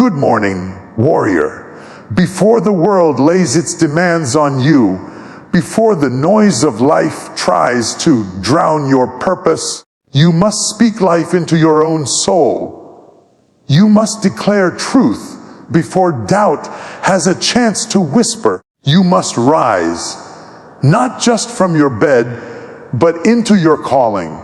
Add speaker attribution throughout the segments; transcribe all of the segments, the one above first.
Speaker 1: Good morning, warrior. Before the world lays its demands on you, before the noise of life tries to drown your purpose, you must speak life into your own soul. You must declare truth before doubt has a chance to whisper. You must rise, not just from your bed, but into your calling.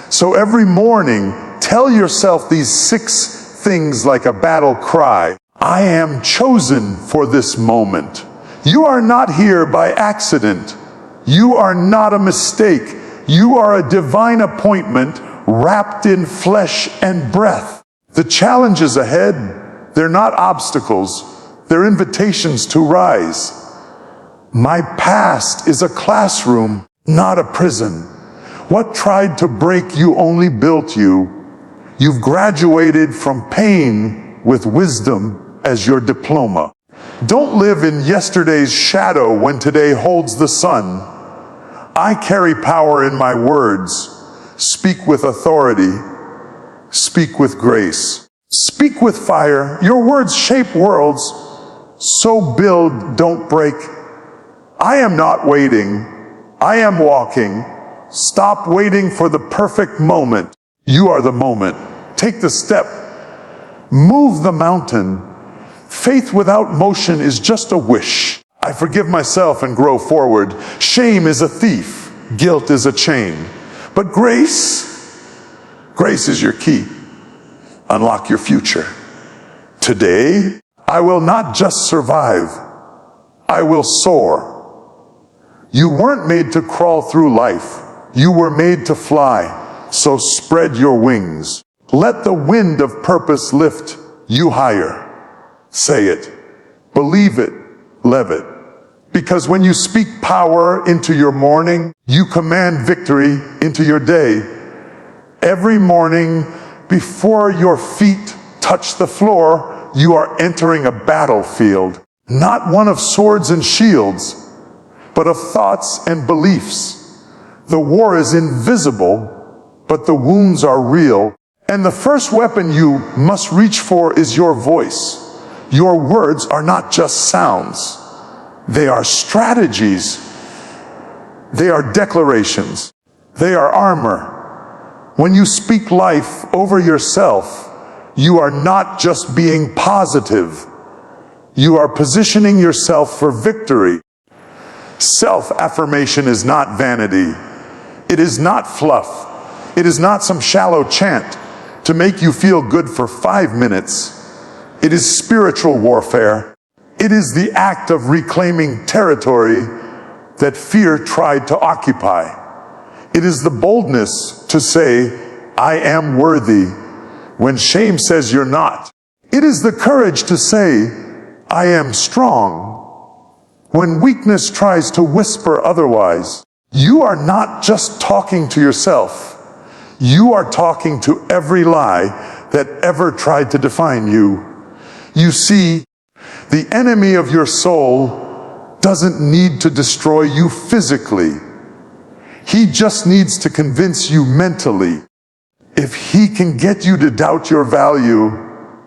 Speaker 1: So every morning, tell yourself these 6 things like a battle cry. I am chosen for this moment. You are not here by accident. You are not a mistake. You are a divine appointment wrapped in flesh and breath. The challenges ahead, they're not obstacles. They're invitations to rise. My past is a classroom, not a prison. What tried to break you only built you. You've graduated from pain with wisdom as your diploma. Don't live in yesterday's shadow when today holds the sun. I carry power in my words. Speak with authority. Speak with grace. Speak with fire. Your words shape worlds. So build, don't break. I am not waiting. I am walking. Stop waiting for the perfect moment. You are the moment. Take the step. Move the mountain. Faith without motion is just a wish. I forgive myself and grow forward. Shame is a thief. Guilt is a chain. But grace is your key. Unlock your future. Today, I will not just survive. I will soar. You weren't made to crawl through life. You were made to fly. So spread your wings. Let the wind of purpose lift you higher. Say it. Believe it. Live it. Because when you speak power into your morning, you command victory into your day. Every morning, before your feet touch the floor, you are entering a battlefield. Not one of swords and shields, but of thoughts and beliefs. The war is invisible, but the wounds are real. And the first weapon you must reach for is your voice. Your words are not just sounds. They are strategies. They are declarations. They are armor. When you speak life over yourself, you are not just being positive. You are positioning yourself for victory. Self-affirmation is not vanity. It is not fluff. It is not some shallow chant to make you feel good for 5 minutes. It is spiritual warfare. It is the act of reclaiming territory that fear tried to occupy. It is the boldness to say, I am worthy, when shame says you're not. It is the courage to say, I am strong, when weakness tries to whisper otherwise. You are not just talking to yourself. You are talking to every lie that ever tried to define you. You see, the enemy of your soul doesn't need to destroy you physically. He just needs to convince you mentally. If he can get you to doubt your value,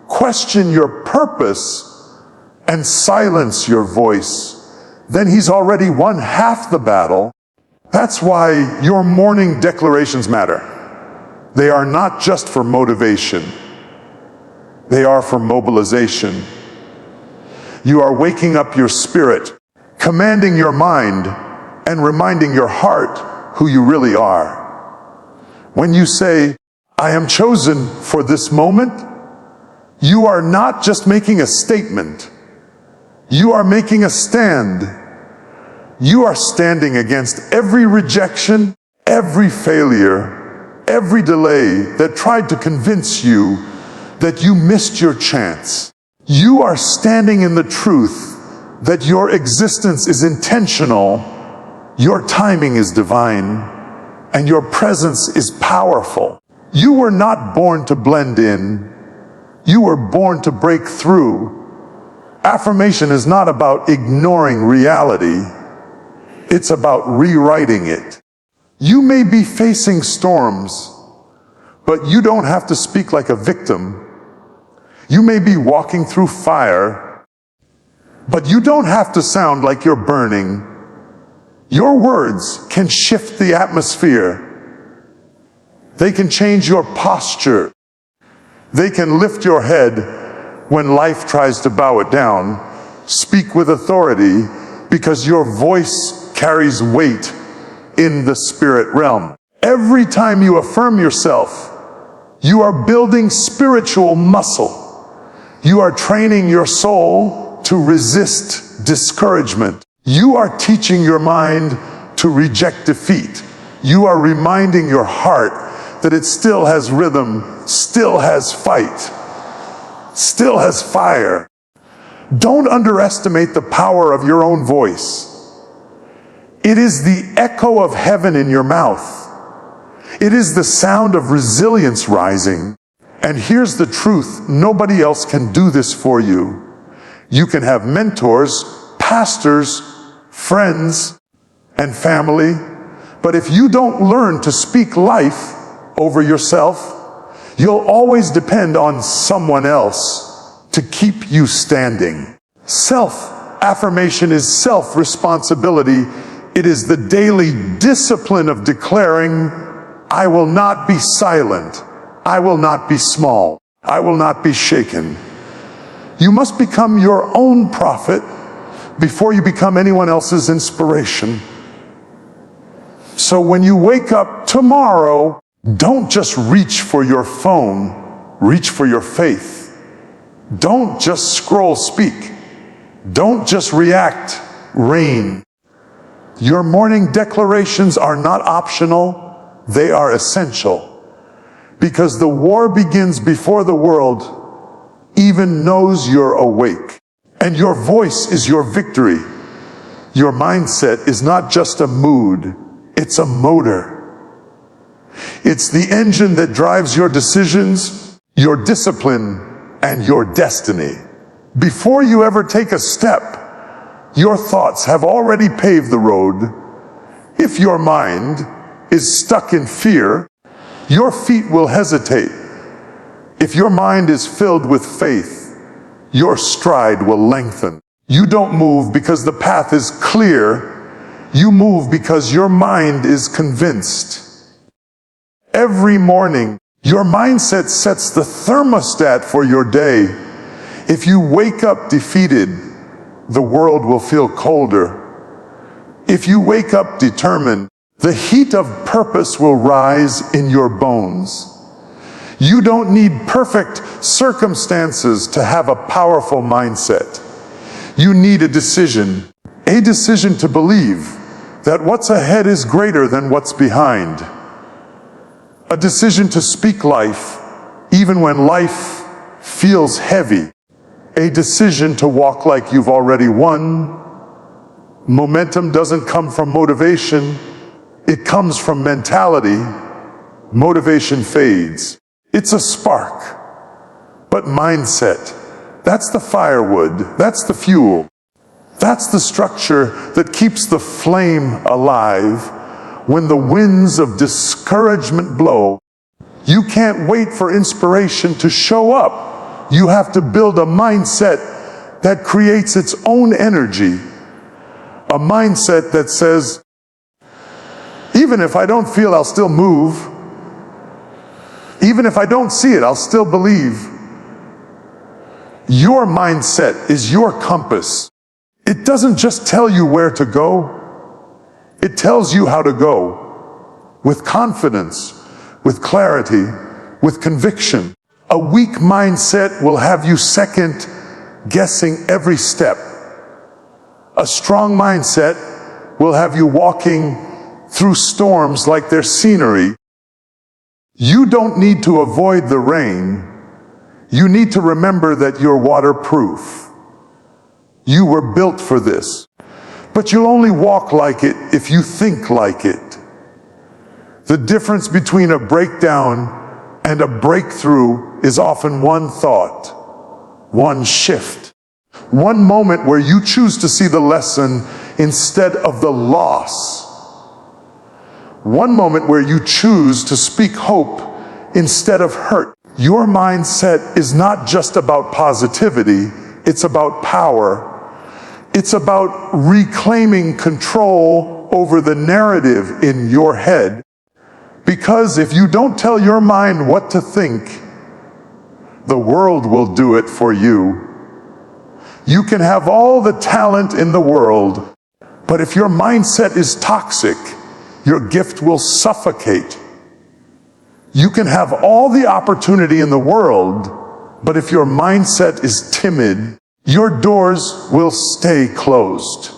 Speaker 1: question your purpose, and silence your voice, then he's already won half the battle. That's why your morning declarations matter. They are not just for motivation. They are for mobilization. You are waking up your spirit, commanding your mind, and reminding your heart who you really are. When you say, I am chosen for this moment, you are not just making a statement. You are making a stand. You are standing against every rejection, every failure, every delay that tried to convince you that you missed your chance. You are standing in the truth that your existence is intentional, your timing is divine, and your presence is powerful. You were not born to blend in. You were born to break through. Affirmation is not about ignoring reality. It's about rewriting it. You may be facing storms, but you don't have to speak like a victim. You may be walking through fire, but you don't have to sound like you're burning. Your words can shift the atmosphere. They can change your posture. They can lift your head when life tries to bow it down. Speak with authority because your voice carries weight in the spirit realm. Every time you affirm yourself, you are building spiritual muscle. You are training your soul to resist discouragement. You are teaching your mind to reject defeat. You are reminding your heart that it still has rhythm, still has fight, still has fire. Don't underestimate the power of your own voice. It is the echo of heaven in your mouth. It is the sound of resilience rising. And here's the truth, nobody else can do this for you. You can have mentors, pastors, friends, and family, but if you don't learn to speak life over yourself, you'll always depend on someone else to keep you standing. Self-affirmation is self-responsibility. It is the daily discipline of declaring, I will not be silent. I will not be small. I will not be shaken. You must become your own prophet before you become anyone else's inspiration. So when you wake up tomorrow, don't just reach for your phone, reach for your faith. Don't just scroll speak. Don't just react, reign. Your morning declarations are not optional, they are essential. Because the war begins before the world even knows you're awake. And your voice is your victory. Your mindset is not just a mood, it's a motor. It's the engine that drives your decisions, your discipline, and your destiny. Before you ever take a step, your thoughts have already paved the road. If your mind is stuck in fear, your feet will hesitate. If your mind is filled with faith, your stride will lengthen. You don't move because the path is clear. You move because your mind is convinced. Every morning, your mindset sets the thermostat for your day. If you wake up defeated, the world will feel colder. If you wake up determined, the heat of purpose will rise in your bones. You don't need perfect circumstances to have a powerful mindset. You need a decision to believe that what's ahead is greater than what's behind. A decision to speak life even when life feels heavy. A decision to walk like you've already won. Momentum doesn't come from motivation. It comes from mentality. Motivation fades. It's a spark. But mindset, that's the firewood, that's the fuel. That's the structure that keeps the flame alive when the winds of discouragement blow. You can't wait for inspiration to show up. You have to build a mindset that creates its own energy. A mindset that says, even if I don't feel, I'll still move. Even if I don't see it, I'll still believe. Your mindset is your compass. It doesn't just tell you where to go. It tells you how to go. With confidence, with clarity, with conviction. A weak mindset will have you second guessing every step. A strong mindset will have you walking through storms like they're scenery. You don't need to avoid the rain. You need to remember that you're waterproof. You were built for this. But you'll only walk like it if you think like it. The difference between a breakdown and a breakthrough is often one thought, one shift, one moment where you choose to see the lesson instead of the loss. One moment where you choose to speak hope instead of hurt. Your mindset is not just about positivity, it's about power. It's about reclaiming control over the narrative in your head. Because if you don't tell your mind what to think, the world will do it for you. You can have all the talent in the world, but if your mindset is toxic, your gift will suffocate. You can have all the opportunity in the world, but if your mindset is timid, your doors will stay closed.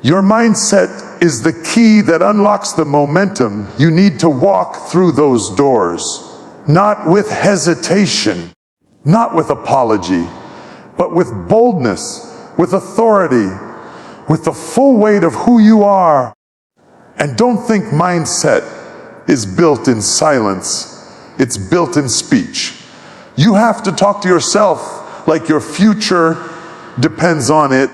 Speaker 1: Your mindset is the key that unlocks the momentum you need to walk through those doors. Not with hesitation, not with apology, but with boldness, with authority, with the full weight of who you are. And don't think mindset is built in silence. It's built in speech. You have to talk to yourself like your future depends on it,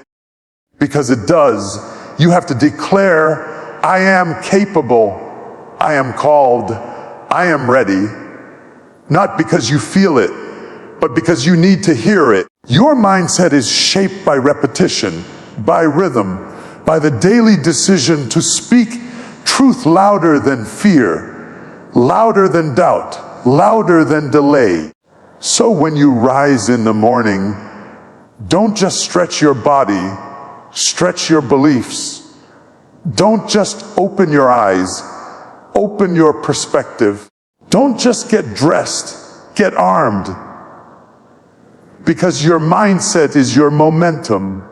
Speaker 1: because it does. You have to declare, I am capable, I am called, I am ready. Not because you feel it, but because you need to hear it. Your mindset is shaped by repetition, by rhythm, by the daily decision to speak truth louder than fear, louder than doubt, louder than delay. So when you rise in the morning, don't just stretch your body, stretch your beliefs. Don't just open your eyes, open your perspective. Don't just get dressed, get armed. Because your mindset is your momentum,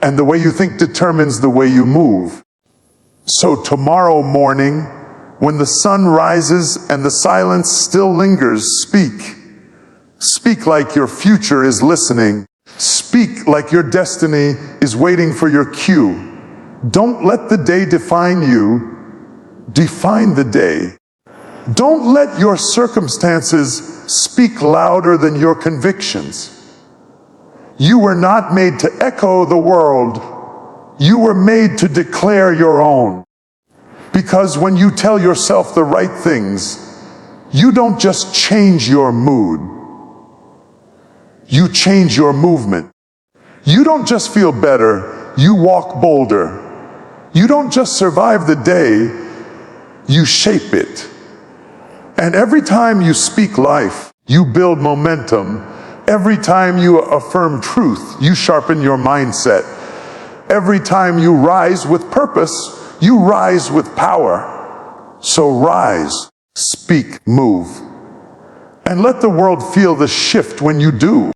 Speaker 1: and the way you think determines the way you move. So tomorrow morning, when the sun rises and the silence still lingers, speak. Speak like your future is listening. Speak like your destiny is waiting for your cue. Don't let the day define you. Define the day. Don't let your circumstances speak louder than your convictions. You were not made to echo the world. You were made to declare your own. Because when you tell yourself the right things, you don't just change your mood. You change your movement. You don't just feel better, you walk bolder. You don't just survive the day, you shape it. And every time you speak life, you build momentum. Every time you affirm truth, you sharpen your mindset. Every time you rise with purpose, you rise with power. So rise, speak, move. And let the world feel the shift when you do.